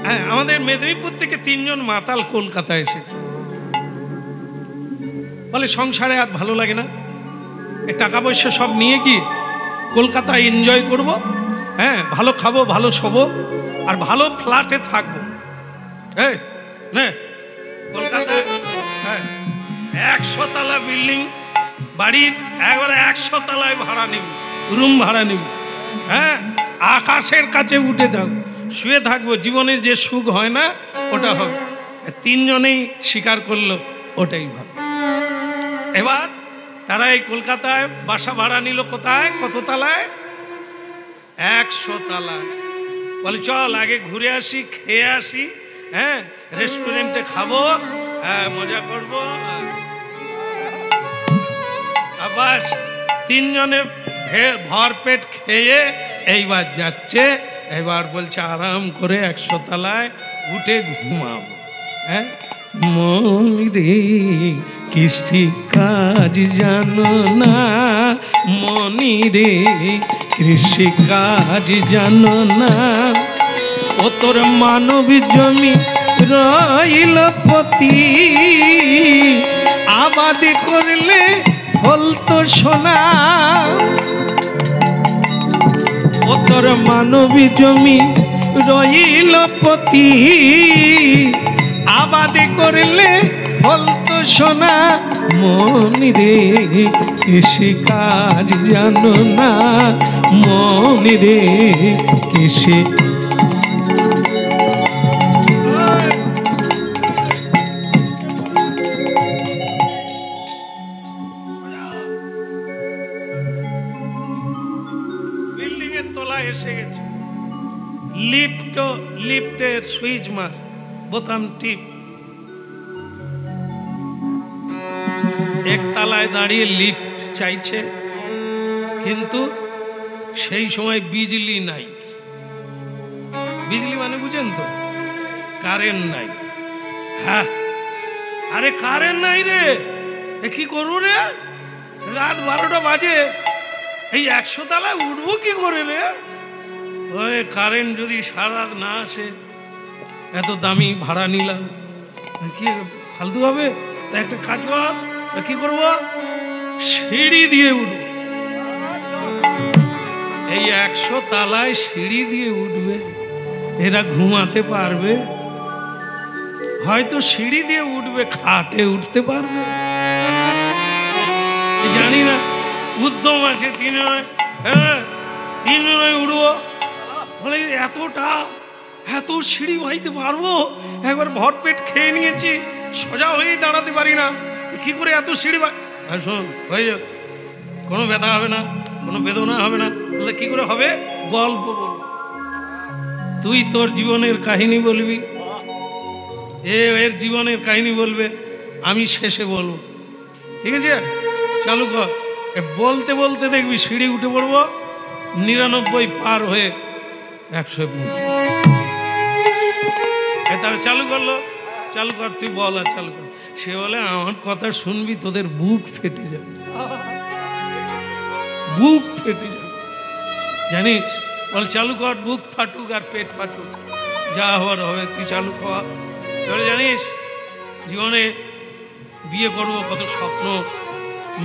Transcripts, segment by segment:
হ্যাঁ, আমাদের মেদিনীপুর থেকে 3 জন মাতাল কলকাতায় এসেছে। বলে সংসারে আর ভালো লাগে না, এই টাকা পয়সা সব নিয়ে গিয়ে কলকাতায় এনজয় করব, হ্যাঁ, ভালো খাবো, ভালো শোবো, আর ভালো ফ্ল্যাটে থাকবো। হ্যাঁ, কলকাতায় 100 তলা বিল্ডিং বাড়ির, একবারে 100 তলায় ভাড়া নিবি, রুম ভাড়া নিবি, হ্যাঁ, আকাশের কাছে উঠে থাকবো, শুয়ে থাকবো, জীবনে যে সুখ হয় না ওটা হবে। 3 জনেই স্বীকার করলো ওটাই ভালো। এবার তারা এই কলকাতায় বাসা ভাড়া নিল কোথায়, কত তলায়? 100 তলায়। বলে চল আগে ঘুরে আসি, খেয়ে আসি, হ্যাঁ, রেস্টুরেন্টে খাবো, হ্যাঁ, মজা করবো। আবার 3 জনে ভরপেট খেয়ে এইবার যাচ্ছে। এবার বলছে আরাম করে 100 তলায় উঠে ঘুমাবো। হ্যাঁ, মন রে কৃষ্টি কাজ জানো না, মনি রে কৃষি কাজ জানো না, ও তোর মানব জমি রইল পতি, আবাদি করলে ফল তো সোনা, ও তোর মানবী জমি রইল পতি, আবাদি করলে ফল তো সোনা, মনি রে কৃষি কাজ জানো না, মনি রে কৃষি। লিফটের সুইচ মার, বোতাম টিপ। 1 তলায় দাঁড়িয়ে লিফট চাইছে, কিন্তু সেই সময় বিজলি নাই। বিজলি মানে বুঝেন তো, কারেন্ট নাই। হ্যাঁ, আরে কারেন্ট নাই রে, কি করবো রে, রাত 12টা বাজে, এই 100 তলায় উঠবো কি করে রে? ওই কারেন্ট যদি সারা রাত না আসে, এত দামি ভাড়া নিলাম, কি ফালতু হবে? একটা কাজ কর, কি করবো, সিঁড়ি দিয়ে উঠবো। এই 100 তলায় সিঁড়ি দিয়ে উঠবে, এরা ঘুমাতে পারবে? হয়তো সিঁড়ি দিয়ে উঠবে, খাটে উঠতে পারবে জানি না। উদ্যম আছে 3 জনে, হ্যাঁ, 3 জনে উঠবো। বলে এত সিঁড়ি ভাইতে পারবো? একবার ভরপেট খেয়ে নিয়েছি, সোজা হয়েই দাঁড়াতে পারি না, কি করে এত সিঁড়ি ভাই? শোন, হয়ে যাবে, কোনো ব্যথা হবে না, কোনো বেদনা হবে না। বলে কি করে হবে? গল্প বল, তুই তোর জীবনের কাহিনী বলবি, এর জীবনের কাহিনী বলবে, আমি শেষে বলবো, ঠিক আছে? চালু কর। বলতে বলতে দেখবি সিঁড়ি উঠে পড়বো, 99 পার হয়ে 100 তাহলে চালু করলো। চালু কর, তুই বল, আর চালু কর। সে বলে আমার কথা শুনবি, তোদের বুক ফেটে যাবে, বুক ফেটে যাবে, জানিস? বল চালু কর, বুক ফাটুক আর পেট ফাটুক, যা হওয়ার হবে, তুই চালু কর। তাহলে জানিস জীবনে বিয়ে করবো, কত স্বপ্ন,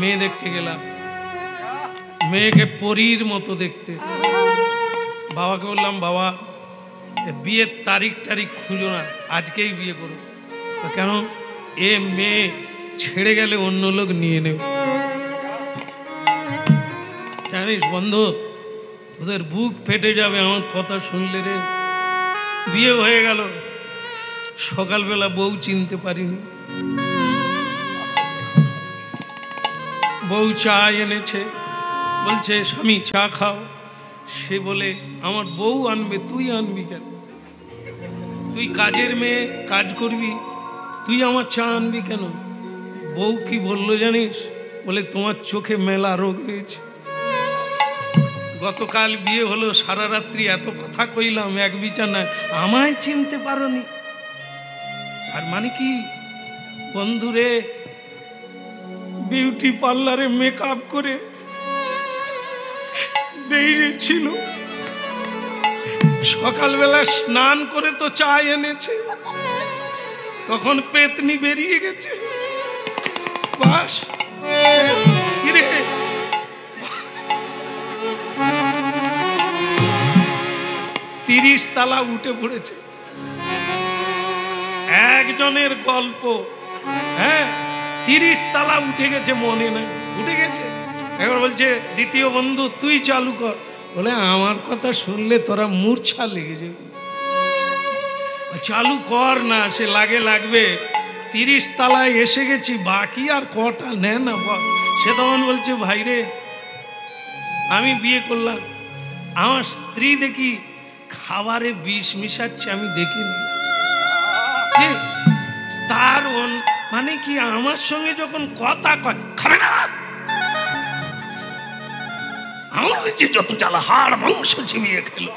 মেয়ে দেখতে গেলাম, মেয়েকে পরীর মতো দেখতে। বাবাকে বললাম, বাবা বিয়ের তারিখ খুঁজো না, আজকেই বিয়ে করবো। কেন? এ মেয়ে ছেড়ে গেলে অন্য লোক নিয়ে নেবে। জানিস বন্ধু, ওদের বুক ফেটে যাবে আমার কথা শুনলে রে। বিয়ে হয়ে গেল, সকালবেলা বউ চিনতে পারিনি, বউ চা এনেছে, বলছে স্বামী চা খাও। সে বলে আমার বউ আনবে, তুই আনবি কেন? তুই কাজের মেয়ে, কাজ করবি, তুই আমার চা আনবি কেন? বউ কি বললো জানিস? বলে তোমার চোখে মেলা রোগ হয়েছে, গতকাল বিয়ে হলো, সারা রাত্রি এত কথা কইলাম এক বিছানায়, আমায় চিনতে পারোনি। আর মানে কি বন্ধুরে, বিউটি পার্লারে মেকআপ করে বেরিয়েছিল, সকালবেলা স্নান করে তো চা এনেছে, তখন পেতনি বেরিয়ে গেছে। বাস কিরে, 30 তলা উঠে পড়েছে। একজনের গল্প, হ্যাঁ 30 তলা উঠে গেছে, মনে নাই উঠে গেছে। এবার বলছে দ্বিতীয় বন্ধু তুই চালু কর। বলে আমার কথা শুনলে তোরা মূর্ছা লেগে যাবে, চালু কর না। সে লাগবে, 30 তলায় এসে গেছি, বাকি আর কটা নে না বল। সে তখন বলছে ভাই রে, আমি বিয়ে করলাম, আমার স্ত্রী দেখি খাবারে বিষ মিশাচ্ছে, আমি দেখিনি। তার মানে কি আমার সঙ্গে যখন কথা কয়, খাবে না, আমার হয়েছে যত জ্বালা, হাড় মাংস চিবিয়ে খেলো।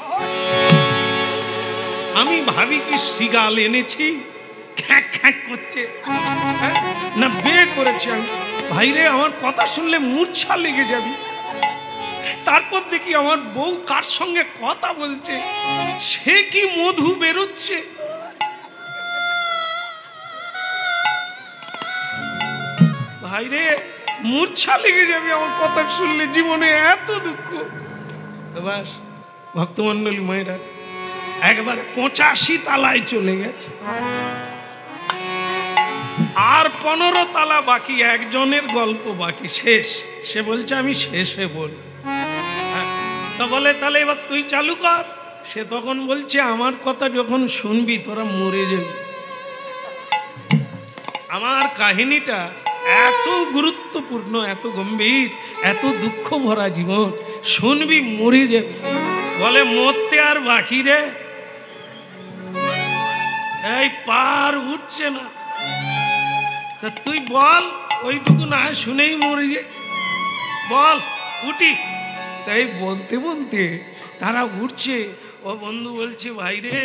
আমি ভাবি কি শ্রীগাল এনেছি, খ্যাঁক খ্যাঁক করছে, না বিয়ে করেছি আমি। ভাইরে আমার কথা শুনলে মূর্ছা লেগে যাবি। তারপর দেখি আমার বউ কার সঙ্গে কথা বলছে, সে কি মধু বেরোচ্ছে। ভাইরে মূর্ছা লেগে যাবে আমার কথা শুনলে, জীবনে এত দুঃখ। তো বাস ভক্তমন্ডলী মায়েরা একবারে 85 তলায় চলে গেছে, আর 15 তলা বাকি। একজনের গল্প বাকি, শেষ। সে বলছে আমি শেষে বল। তো বলে তাহলে এবার তুই চালু কর। সে তখন বলছে আমার কথা যখন শুনবি তোরা মরে যাবি। আমার কাহিনীটা এত গুরুত্বপূর্ণ, এত গম্ভীর, এত দুঃখ ভরা জীবন, শুনবি মরে যাবি। বলে মরতে আর বাকি রে, এই পার উঠছে না। তা তুই বল, ওইটুকু না শুনেই মরে যে, বল উঠি। তাই বলতে বলতে তারা উঠছে। ও বন্ধু বলছে ভাই রে,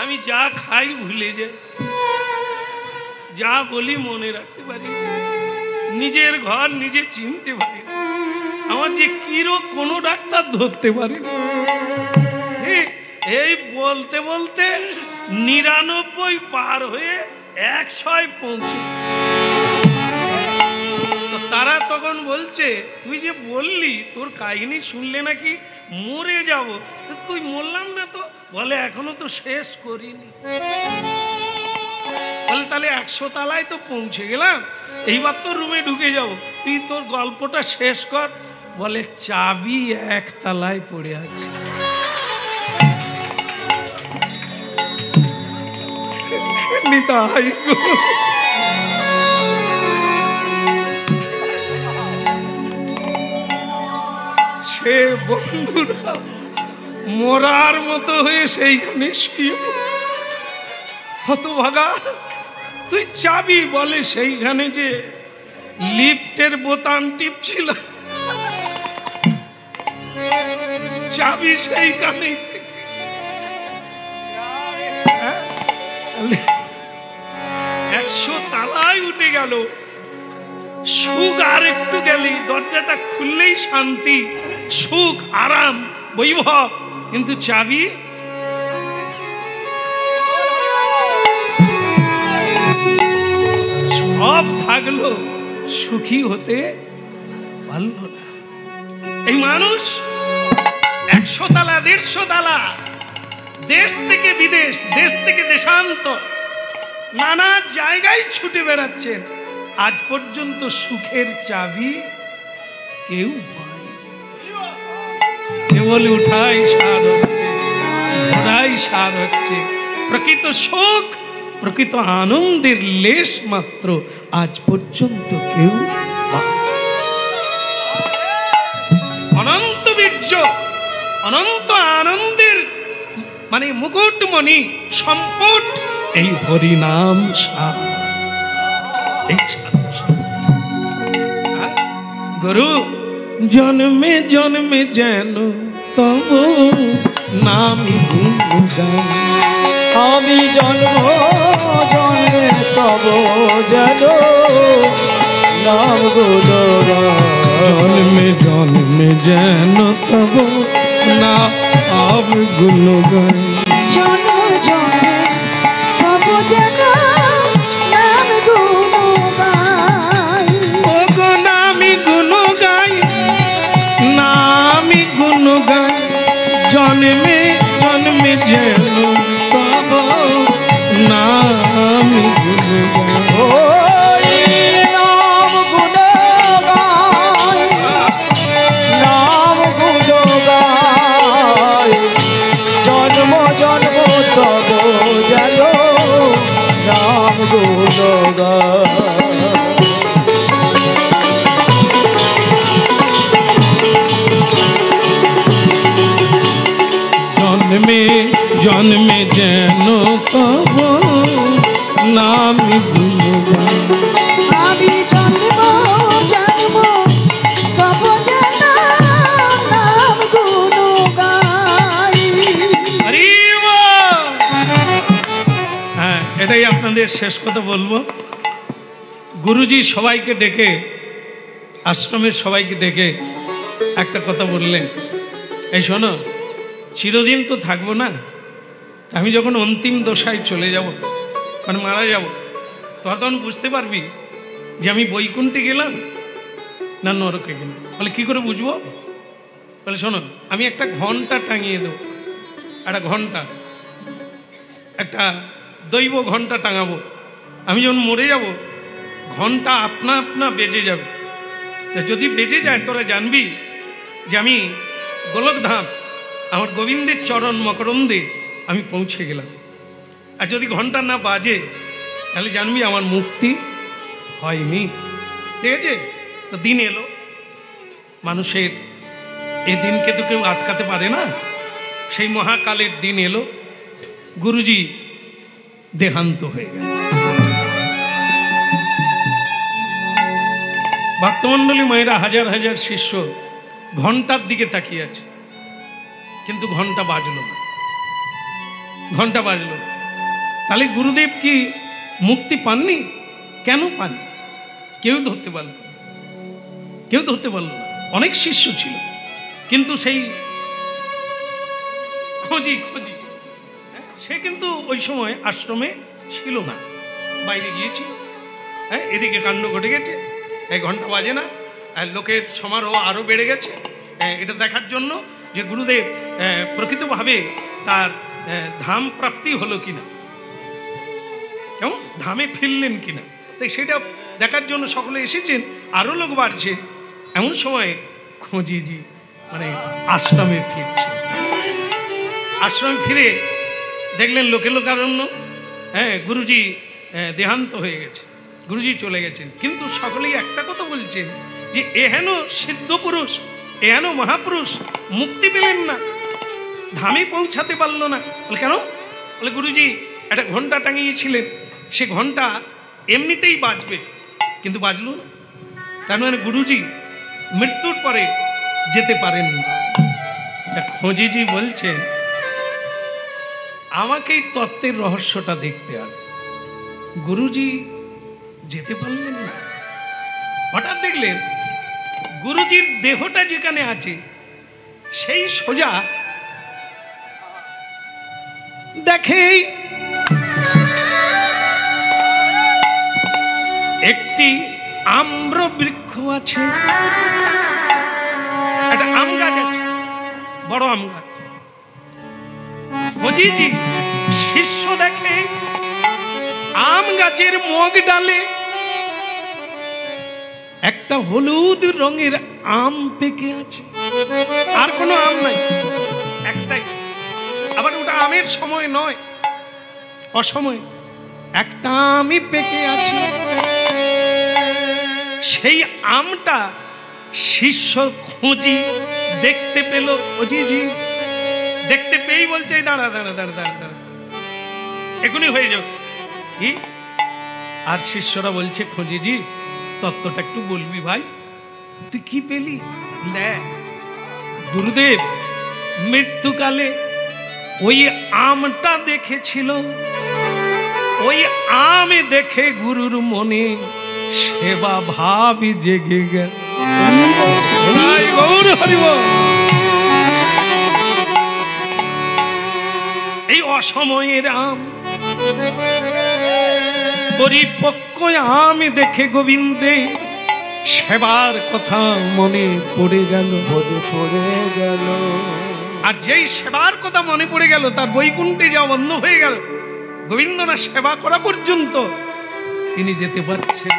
আমি যা খাই ভুলে যাই, যা বলি মনে রাখতে পারি, নিজের ঘর নিজে চিনতে পারি, আমার যে কি রোগ কোনো ডাক্তার ধরতে পারে না। এই বলতে বলতে 99 পার হয়ে 100 পৌঁছে। তো তারা তখন বলছে তুই যে বললি তোর কাহিনী শুনলে নাকি মরে যাব, তুই মরলাম না তো। বলে এখনো তো শেষ করিনি। বলে তাহলে 100 তলায় তো পৌঁছে গেলাম, এইবার তো রুমে ঢুকে যাব, তুই তোর গল্পটা শেষ কর। বলে চাবি 1 তলায় পড়ে আছে। সে বন্ধুরা মরার মতো হয়ে সেইখানে শুয়ে, হতভাগা তুই চাবি। বলে সেইখানে যে লিফটের বোতাম টিপছিল, চাবি সেইখানেই থেকে 100 তলায় উঠে গেল। সুখ আর একটু গেলেই, দরজাটা খুললেই শান্তি, সুখ, আরাম, বৈভব, কিন্তু চাবি সব থাকলো, সুখী হতে পারল না। এই মানুষ 100 তলা 150 তলা, দেশ থেকে বিদেশ, দেশ থেকে দেশান্তর, নানা জায়গায় ছুটে বেড়াচ্ছেন, আজ পর্যন্ত সুখের চাবি কেউ পায়। কেবল উঠাই সার হচ্ছে, ঘোড়াই সার হচ্ছে। প্রকৃত সুখ, প্রকৃত আনন্দের লেশ মাত্র আজ পর্যন্ত কেউ পায়। অনন্ত বীর্য, অনন্ত আনন্দের মানে মুকুটমণি সম্পদ এই হরিনাম সার। গুরু জন্মে জন্মে যেন তব নামি গুণগান, আমি জন্ম জন্মে তব যেন নাম গুণগান, জন্মে জন্মে যেন তব নাম গুণ গাই। জন্ম জন্মে তব যেন নাম গুণ গাই। ও গো নামি গুণ গাই, নামি গুণ গাই, জন্মে জন্মে যেন তব নামি গুণ গাই। নাম গুণ গাই, নাম গুণ গাই, জন্ম জন্ম তব যেন নাম গুণ গাই। জন্মে জন্মে যেন তব নামি গুণ গাই। আমি জন্ম জন্ম তব যেন নাম গুণ গাই। হরি বল। হ্যাঁ, এটাই আপনাদের শেষ কথা বলবো। গুরুজি সবাইকে ডেকে, আশ্রমের সবাইকে ডেকে একটা কথা বললেন, এই শোনো, চিরদিন তো থাকবো না, আমি যখন অন্তিম দশায় চলে যাব, মানে মারা যাব, তখন বুঝতে পারবি যে আমি বৈকুণ্ঠে গেলাম না নরকে গেলাম। বলে কী করে বুঝবো? বলে শোনো, আমি একটা ঘন্টা টাঙিয়ে দেবো, একটা ঘন্টা, একটা দৈব ঘন্টা টাঙাবো। আমি যখন মরে যাব, ঘন্টা আপনা আপনা বেজে যাবে। যদি বেজে যায়, তোরা জানবি যে আমি গোলকধাম, আমার গোবিন্দের চরণ মকরন্দে আমি পৌঁছে গেলাম। আর যদি ঘন্টা না বাজে, তাহলে জানবি আমার মুক্তি হয়নি। ঠিক আছে? তো দিন এলো, মানুষের এই দিনকে তো কেউ আটকাতে পারে না। সেই মহাকালের দিন এলো, গুরুজি দেহান্ত হয়ে গেল। ভক্তমণ্ডলী মায়েরা, হাজার হাজার শিষ্য ঘন্টার দিকে তাকিয়ে আছে, কিন্তু ঘন্টা বাজলো না, ঘন্টা বাজলো। তাহলে গুরুদেব কি মুক্তি পাননি? কেন পাননি? কেউ ধরতে পারল না, কেউ ধরতে পারল না। অনেক শিষ্য ছিল, কিন্তু সেই খোঁজি খোঁজি, সে কিন্তু ওই সময় আশ্রমে ছিল না, বাইরে গিয়েছিল। হ্যাঁ, এদিকে কাণ্ড ঘটে গেছে, এই ঘন্টা বাজে না, আর লোকের সমারোহ আরও বেড়ে গেছে এটা দেখার জন্য যে গুরুদেব প্রকৃতভাবে তার ধাম প্রাপ্তি হলো কিনা, কেমন ধামে ফিরলেন কিনা, তাই সেটা দেখার জন্য সকলে এসেছেন, আরও লোক বাড়ছে। এমন সময় খোঁজিজি মানে আশ্রমে ফিরছে। আশ্রমে ফিরে দেখলেন লোকে লোকারণ্য, হ্যাঁ, গুরুজি দেহান্ত হয়ে গেছে, গুরুজি চলে গেছেন। কিন্তু সকলেই একটা কথা বলছেন যে এহেন সিদ্ধ পুরুষ, এহেন মহাপুরুষ মুক্তি পেলেন না, ধামে পৌঁছাতে পারলো না। বলে কেন? বলে গুরুজি একটা ঘন্টা টাঙিয়েছিলেন, সে ঘন্টা এমনিতেই বাজবে, কিন্তু বাজলো না। তার মানে গুরুজি মৃত্যুর পরে যেতে পারেন না। খোঁজিজি বলছেন আমাকেই তত্ত্বের রহস্যটা দেখতে হবে। গুরুজি যেতে পারলেন না, হঠাৎ দেখলেন গুরুজির দেহটা যেখানে আছে সেই সোজা দেখে একটি আম্র বৃক্ষ আছে, একটা আম গাছ আছে, বড় আম গাছ। খোঁজিজি শিষ্য দেখে আম গাছের মুগ ডালে একটা হলুদ রঙের আম পেকে আছে, আর কোনো আম নাই, একটাই। আবার ওটা আমের সময় নয়, অসময়, একটা আমই পেকে আছে। সেই আমটা শিষ্য খোঁজি দেখতে পেল। খোঁজিজি দেখতে পেয়েই বলছে দাঁড়া দাঁড়া দাঁড়া দাঁড়া দাঁড়া, এখনই হয়ে যাবে কি? আর শিষ্যরা বলছে খোঁজিজি তত্ত্বটা একটু বলবি ভাই, তুই কি পেলি? দেখ গুরুদেব মৃত্যুকালে ওই আমটা দেখেছিল, ওই আমে দেখে গুরুর মনে সেবা ভাবই জেগে গেল। গৌর হরিব। এই অসময়ের আম, পরিপক্ক আম দেখে গোবিন্দে সেবার কথা মনে পড়ে গেল। আর যেই সেবার কথা মনে পড়ে গেল তার বৈকুণ্ঠে যাওয়া বন্ধ হয়ে গেল। গোবিন্দ না সেবা করা পর্যন্ত তিনি যেতে পারছেন।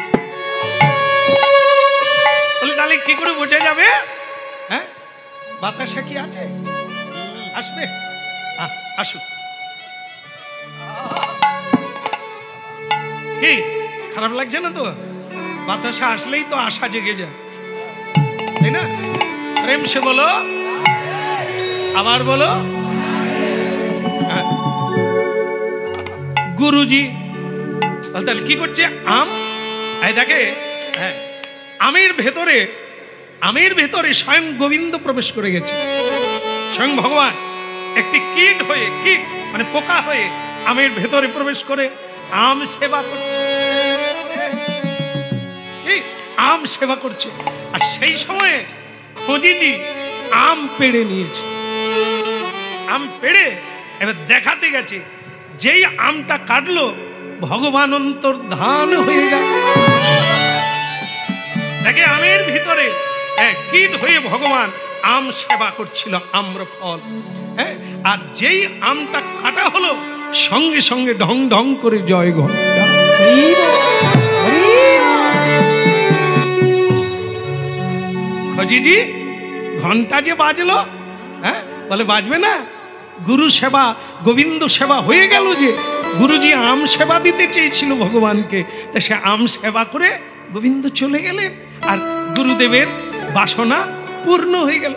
তাহলে কি করে বোঝা যাবে? হ্যাঁ, বাতাসা কি আছে? আসবে, আসুক। কি খারাপ লাগছে না তো? বাতাসা আসলেই তো আশা জেগে যায়, তাই না? প্রেম সে বলো, আবার বলো। গুরুজি তাহলে কি করছে? আম দেখে, হ্যাঁ, আমের ভেতরে স্বয়ং গোবিন্দ প্রবেশ করে গেছে। স্বয়ং ভগবান একটি কীট হয়ে, কীট মানে পোকা হয়ে আমের ভেতরে প্রবেশ করে আম সেবা করছে, আম সেবা করছে। আর সেই সময়ে খোঁজিজি আম পেড়ে নিয়েছে। আম পেড়ে এবার দেখাতে গেছে, যেই আমটা কাটলো ভগবান অন্তর্ধান হয়ে গেল। দেখে আমের ভিতরে কীট হয়ে ভগবান আম সেবা করছিল, আম্রফল। হ্যাঁ, আর যেই আমটা কাটা হলো সঙ্গে সঙ্গে ঢং ঢং করে জয় ঘন্টা। খোঁজিজি ঘন্টা যে বাজলো, হ্যাঁ, বলে বাজবে না? গুরু সেবা, গোবিন্দ সেবা হয়ে গেল। যে গুরুজি আম সেবা দিতে চেয়েছিল ভগবানকে, তা সে আম সেবা করে গোবিন্দ চলে গেলেন, আর গুরুদেবের বাসনা পূর্ণ হয়ে গেল।